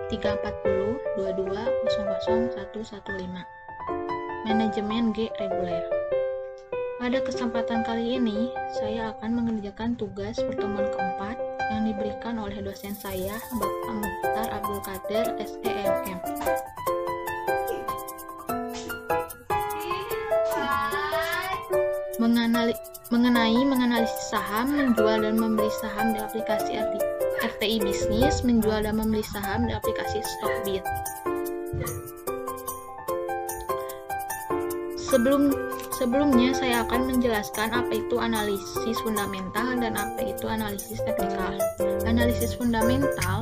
340 22 00 115. Manajemen G reguler. Pada kesempatan kali ini, saya akan mengerjakan tugas pertemuan keempat yang diberikan oleh dosen saya, Bapak Mukhtar Abdul Qadir, SEMM. Mengenai menganalisis saham, menjual dan membeli saham di aplikasi RTI Bisnis, menjual dan membeli saham di aplikasi Stockbit. Sebelumnya saya akan menjelaskan apa itu analisis fundamental dan apa itu analisis teknikal. Analisis fundamental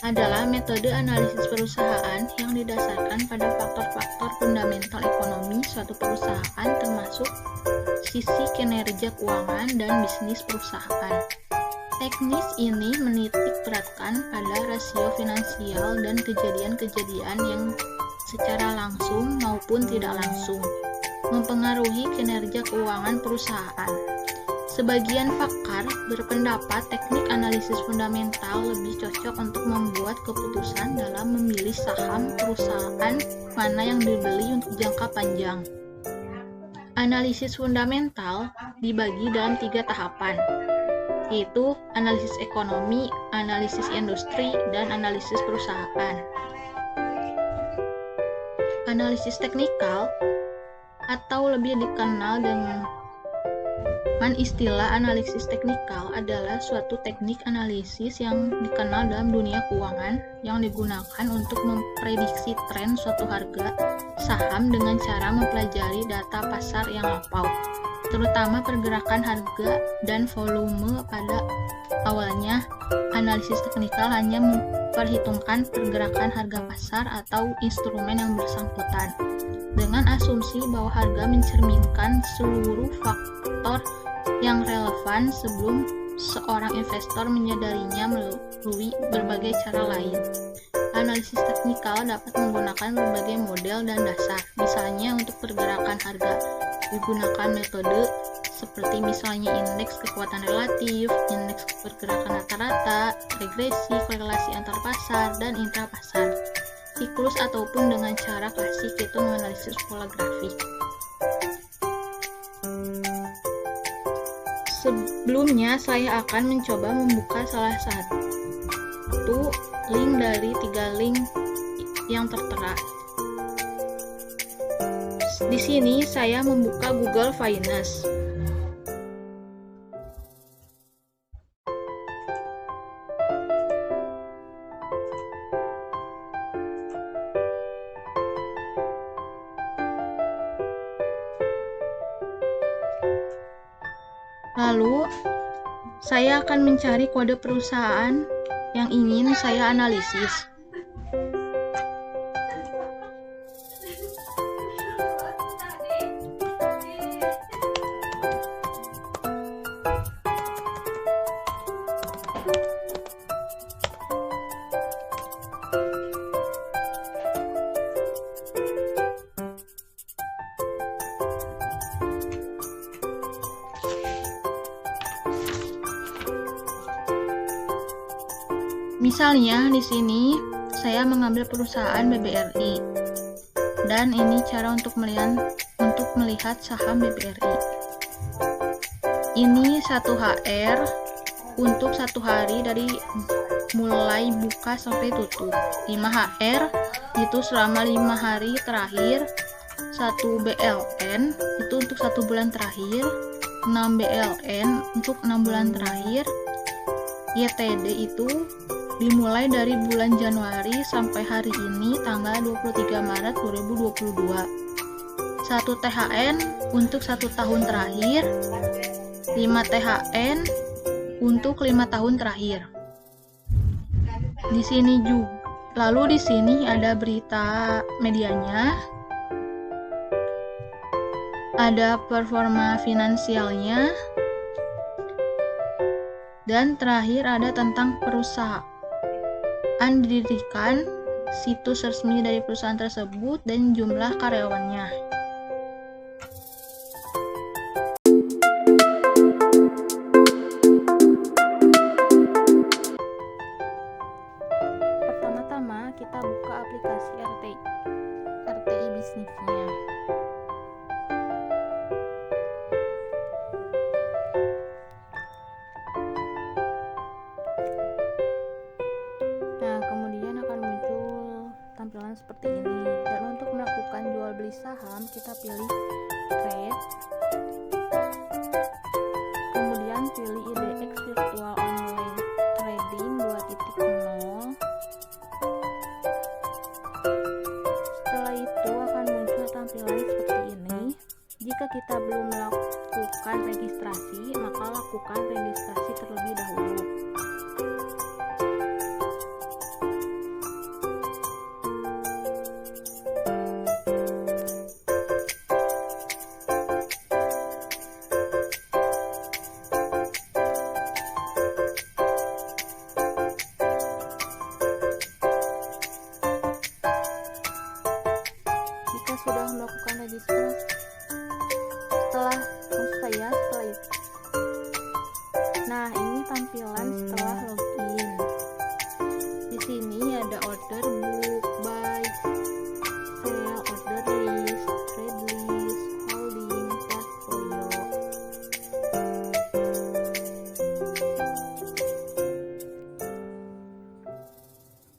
adalah metode analisis perusahaan yang didasarkan pada faktor-faktor fundamental ekonomi suatu perusahaan, termasuk sisi kinerja keuangan dan bisnis perusahaan. Teknis ini menitik beratkan pada rasio finansial dan kejadian-kejadian yang secara langsung maupun tidak langsung mempengaruhi kinerja keuangan perusahaan. Sebagian pakar berpendapat teknik analisis fundamental lebih cocok untuk membuat keputusan dalam memilih saham perusahaan mana yang dibeli untuk jangka panjang. Analisis fundamental dibagi dalam 3 tahapan, yaitu analisis ekonomi, analisis industri, dan analisis perusahaan. Analisis teknikal atau lebih dikenal dengan istilah analisis teknikal adalah suatu teknik analisis yang dikenal dalam dunia keuangan yang digunakan untuk memprediksi tren suatu harga saham dengan cara mempelajari data pasar yang lampau, terutama pergerakan harga dan volume. Pada awalnya, analisis teknikal hanya memperhitungkan pergerakan harga pasar atau instrumen yang bersangkutan, dengan asumsi bahwa harga mencerminkan seluruh faktor yang relevan sebelum seorang investor menyadarinya melalui berbagai cara lain. Analisis teknikal dapat menggunakan berbagai model dan dasar. Misalnya untuk pergerakan harga digunakan metode seperti misalnya indeks kekuatan relatif, indeks pergerakan rata-rata, regresi, korelasi antar pasar, dan intrapasar, siklus, ataupun dengan cara klasik yaitu menganalisis pola grafik. Sebelumnya saya akan mencoba membuka salah satu link dari 3 link yang tertera. Di sini saya membuka Google Finance. Lalu, saya akan mencari kode perusahaan yang ingin saya analisis. Misalnya di sini saya mengambil perusahaan BBRI, dan ini cara untuk melihat saham BBRI. Ini 1HR untuk 1 hari dari mulai buka sampai tutup. 5HR itu selama 5 hari terakhir. 1 BLN itu untuk 1 bulan terakhir. 6 BLN untuk 6 bulan terakhir. YTD itu dimulai dari bulan Januari sampai hari ini tanggal 23 Maret 2022. 1 THN untuk 1 tahun terakhir. 5 THN untuk 5 tahun terakhir. Di sini juga. Lalu di sini ada berita medianya. Ada performa finansialnya. Dan terakhir ada tentang perusahaan didirikan, situs resmi dari perusahaan tersebut, dan jumlah karyawannya. kita buka aplikasi RTI bisnisnya. Nah, kemudian akan muncul tampilan seperti ini. Dan untuk melakukan jual beli saham, kita pilih trade. Kemudian pilih IDX Virtual Online Trading 2.0. Setelah itu akan muncul tampilan seperti ini. Jika kita belum melakukan registrasi, maka lakukan registrasi terlebih dahulu. Jika sudah melakukan registrasi, setelah itu. Nah, ini tampilan setelah login. Di sini ada order book, buy, sell, order list, trade list, holding, portfolio.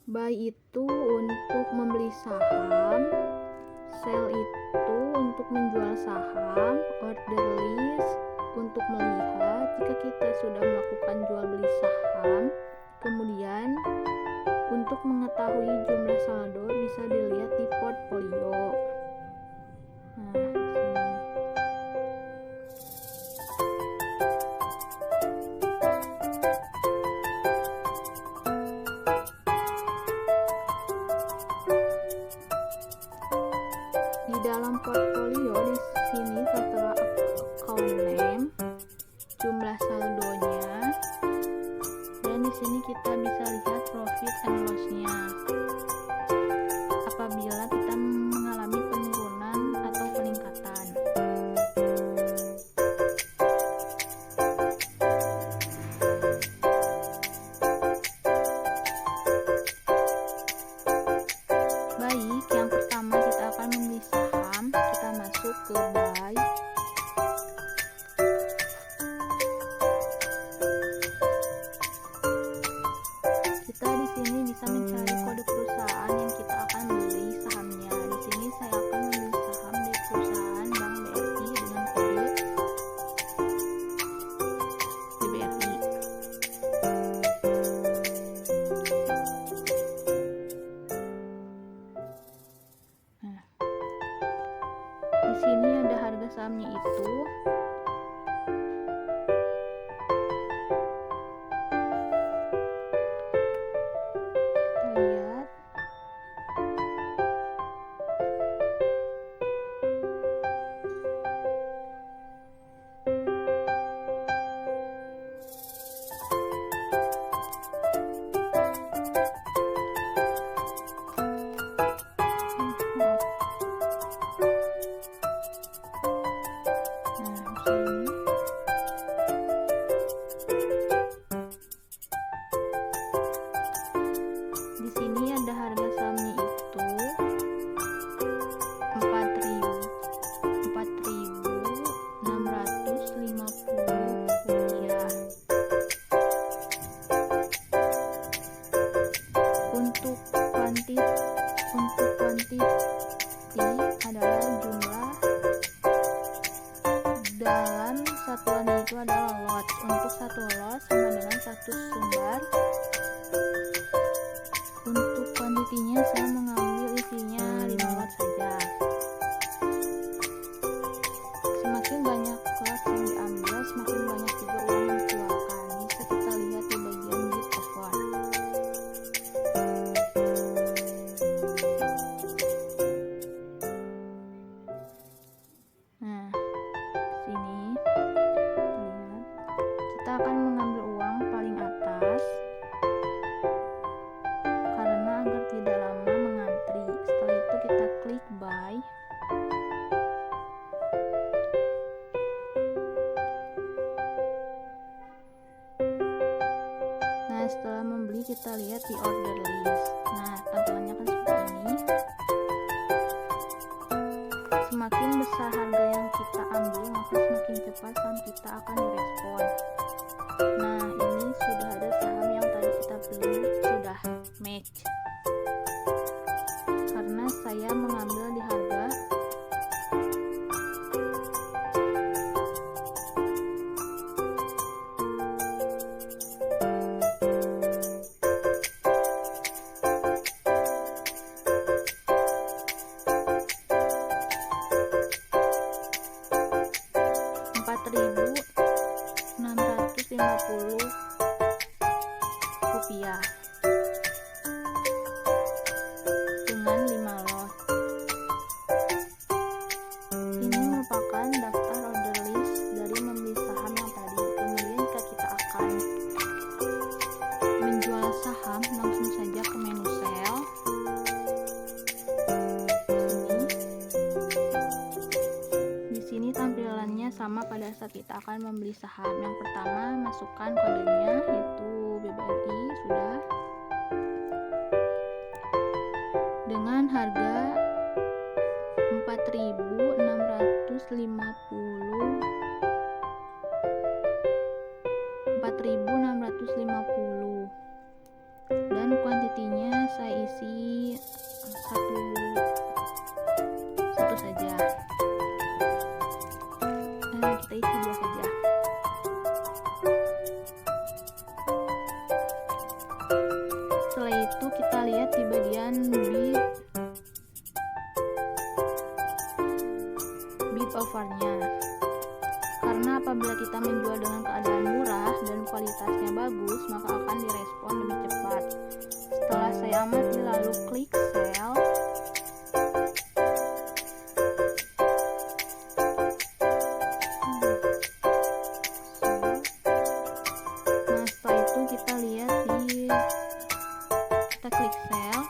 Buy itu untuk membeli saham, sell itu untuk menjual saham, order list untuk melihat jika kita sudah melakukan jual beli saham. Kemudian untuk mengetahui jumlah saldo bisa dilihat di portfolio. Nah, di sini. Di dalam portfolio di sini tertera account name, jumlah saldonya, dan di sini kita bisa lihat profit and loss-nya. Apabila kita mengalami penurunan atau peningkatan. Baik, yang pertama kita akan membeli saham. Kita masuk ke buy. Kita di sini bisa mencari kode perusahaan yang kita akan beli sahamnya. Di sini saya akan membeli saham di perusahaan Bank BRI dengan kode BBRI. Nah, di sini ada harga sahamnya itu. Kita lihat. Nah, di sini. Di sini ada harga sahamnya itu 4.650 rupiah. Untuk quantity adalah jumlah, dalam satuannya itu adalah lot. Untuk satu lot sama dengan satu sumbar. Untuk kuantitinya saya mengambil isinya 5 lot saja. Semakin banyak lot yang diambil, semakin banyak juga uang yang dikeluarkan. Bisa kita lihat di bagian bid offer. Nah, sini lihat. Kita akan mengambil uang paling atas karena agar tidak lama di order list. Nah, tampilannya kan seperti ini. Semakin besar harga yang kita ambil, maka semakin cepat saham kita akan direspon. Nah, ini sudah ada saham yang tadi kita beli, sudah match. Karena saya mengambil di harga Rp4.650 dengan 5 lot. Ini merupakan daftar order list dari membeli saham yang tadi. Kemudian jika kita akan menjual saham, langsung saja ke menu sell. Di sini tampilannya sama pada saat kita akan membeli saham. Yang pertama, masukkan kodenya, yaitu BBRI, sudah. Dengan harga 4.650 dan kuantitinya saya isi satu saja. Kita isi 2 saja. Setelah itu kita lihat di bagian bid offernya. Karena apabila kita menjual dengan keadaan murah dan kualitasnya bagus, maka akan direspon lebih cepat. Setelah saya amati lalu klik sell. Nah, setelah itu kita lihat kita klik sell.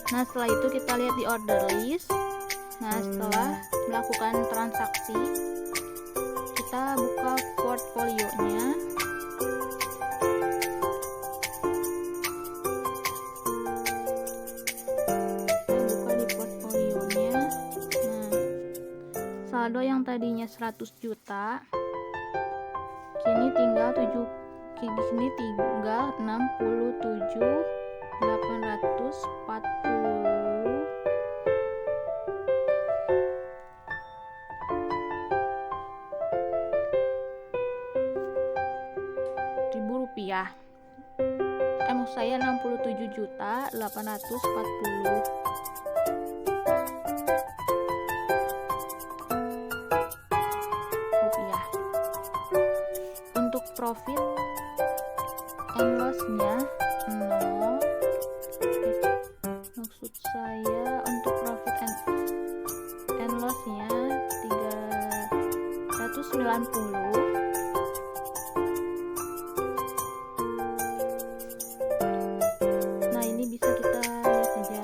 Nah, setelah itu kita lihat di order list. Nah, setelah melakukan transaksi, kita buka portfolionya. Nah, saldo yang tadinya 100 juta kini tinggal 67.840.000 rupiah. Maksud saya 67.840.000 rupiah. Untuk profit and loss-nya 0. Maksud saya untuk profit and loss-nya 390. Nah, ini bisa kita lihat saja.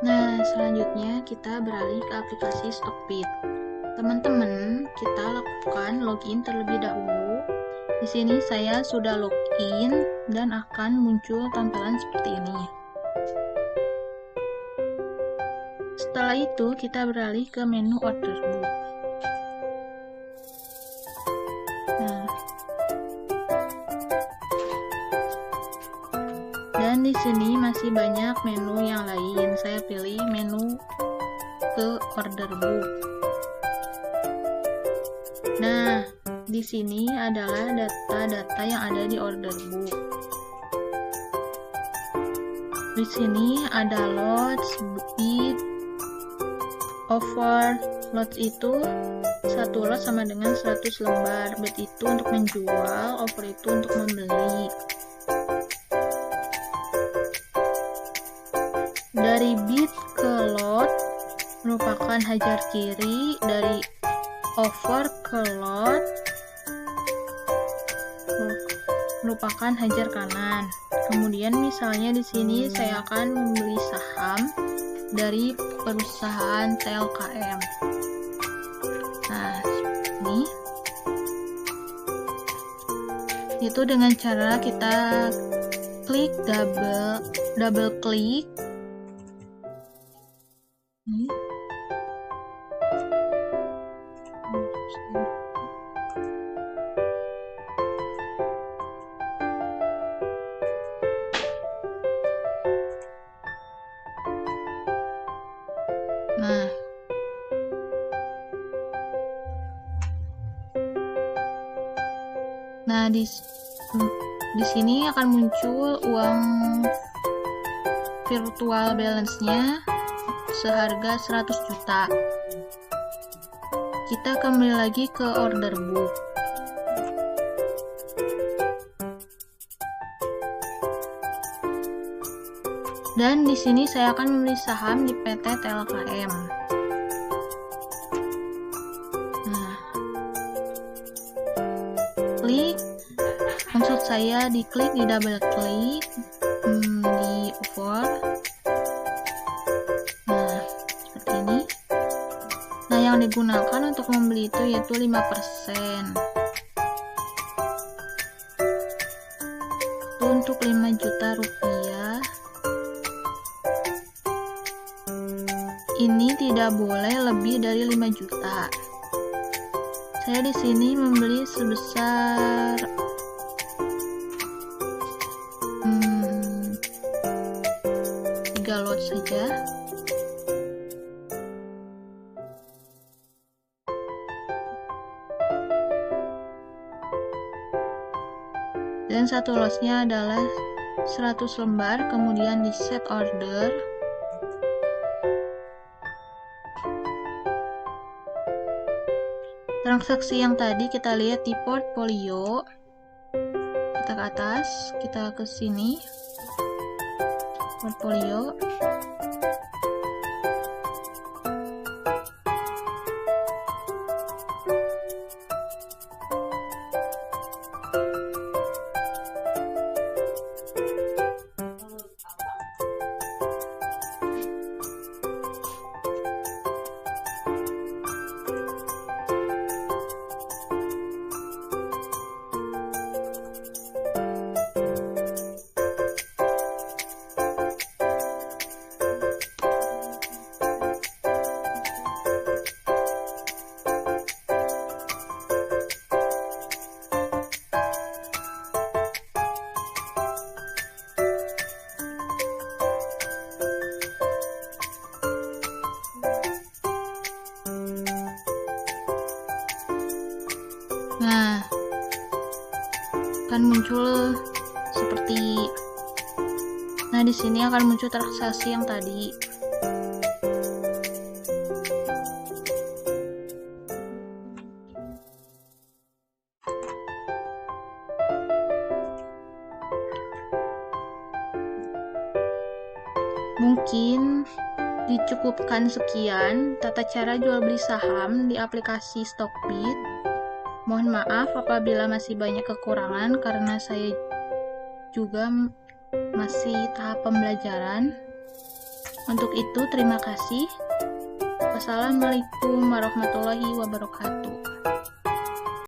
Nah, selanjutnya kita beralih ke aplikasi Stockbit. Teman-teman, kita lakukan login terlebih dahulu. Di sini saya sudah login dan akan muncul tampilan seperti ini. Setelah itu, kita beralih ke menu order book. Nah, dan di sini masih banyak menu yang lain. Saya pilih menu ke order book. Nah, di sini adalah data-data yang ada di order book. Di sini ada lots, bid, offer. Lots itu satu lot sama dengan 100 lembar. Bid itu untuk menjual, offer itu untuk membeli. Dari bid ke lot merupakan hajar kiri, dari overclock merupakan hajar kanan. Kemudian misalnya di sini saya akan membeli saham dari perusahaan TLKM. Nah, ini itu dengan cara kita klik double klik. Nah, di sini akan muncul uang virtual balance-nya seharga 100 juta. Kita kembali lagi ke order book. Dan di sini saya akan membeli saham di PT TLKM. Nah, klik, maksud saya diklik, di double klik, di over. Nah, seperti ini. Nah, yang digunakan untuk membeli itu yaitu 5%. Itu untuk 5 juta rupiah. Ini tidak boleh lebih dari 5 juta. Saya di sini membeli sebesar 3 lot saja. Dan satu lotnya adalah 100 lembar, kemudian di set order. Transaksi yang tadi kita lihat di portfolio. Kita ke atas, kita ke sini. Portfolio. Nah, akan muncul seperti, nah di sini akan muncul transaksi yang tadi. Mungkin dicukupkan sekian tata cara jual beli saham di aplikasi Stockbit. Mohon maaf apabila masih banyak kekurangan karena saya juga masih tahap pembelajaran. Untuk itu, terima kasih. Wassalamualaikum warahmatullahi wabarakatuh.